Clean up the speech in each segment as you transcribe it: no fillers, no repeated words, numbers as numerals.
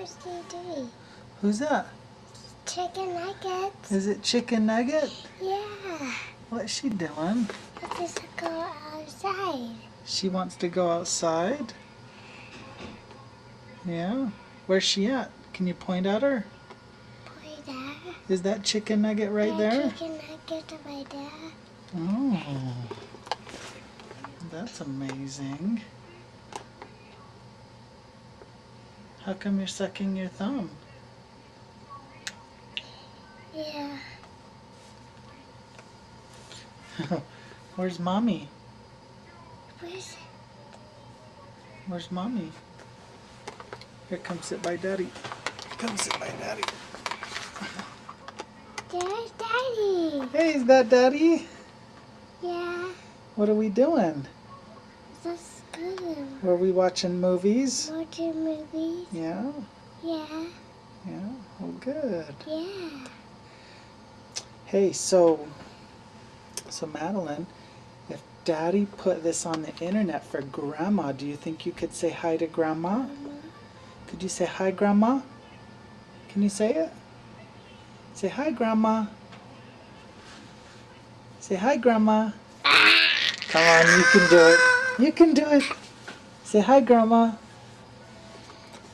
Where's Daddy? Who's that? Chicken nuggets. Is it Chicken Nugget? Yeah. What's she doing? Let's just go outside. She wants to go outside? Yeah. Where's she at? Can you point at her? Point there. Is that Chicken Nugget right Yeah, there? Chicken nugget right there. Oh. That's amazing. How come you're sucking your thumb? Yeah. Where's Mommy? Where's Where's Mommy? Here, come sit by Daddy. Come sit by Daddy. There's Daddy? Hey, is that Daddy? Yeah. What are we doing? That's good. Were we watching movies? Watching movies? Yeah? Yeah. Yeah? Oh, good. Yeah. Hey, so Madilynn, if Daddy put this on the internet for Grandma, do you think you could say hi to Grandma? Could you say hi, Grandma? Can you say it? Say hi, Grandma. Say hi, Grandma. Come on, you can do it. You can do it. Say hi, Grandma.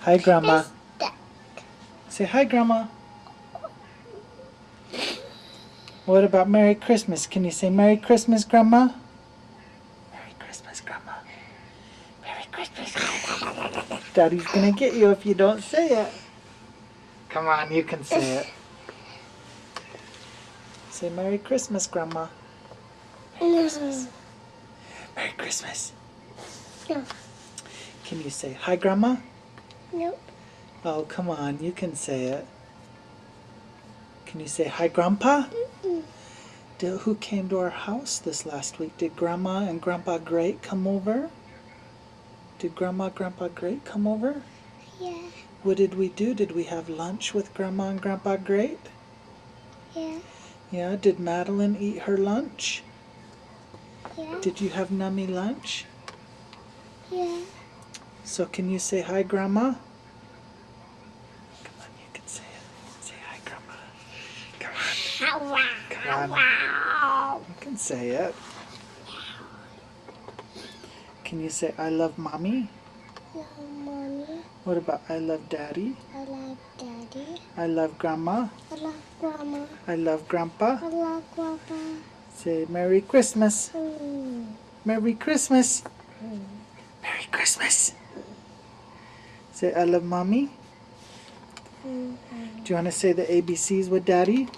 Hi, Grandma. Say hi, Grandma. What about Merry Christmas? Can you say Merry Christmas, Grandma? Merry Christmas, Grandma. Merry Christmas. Daddy's gonna get you if you don't say it. Come on, you can say it. Say Merry Christmas, Grandma. Merry Christmas. Merry Christmas. No. Can you say hi, Grandma? Nope. Oh, come on, you can say it. Can you say hi, Grandpa? Who came to our house this last week? Did Grandma and Grandpa Great come over? Did Grandma and Grandpa Great come over? Yeah. What did we do? Did we have lunch with Grandma and Grandpa Great? Yeah. Yeah, did Madilynn eat her lunch? Yeah. Did you have nummy lunch? Yeah. So can you say hi, Grandma? Come on, you can say it. Say hi, Grandma. Come on. Come on. You can say it. Can you say I love Mommy? Love Mommy. What about I love Daddy? I love Daddy. I love Grandma. I love Grandma. I love Grandpa. I love Grandpa. Say Merry Christmas. Mm. Merry Christmas. Mm. Merry Christmas. Say I love Mommy. Mm-hmm. Do you want to say the ABCs with Daddy?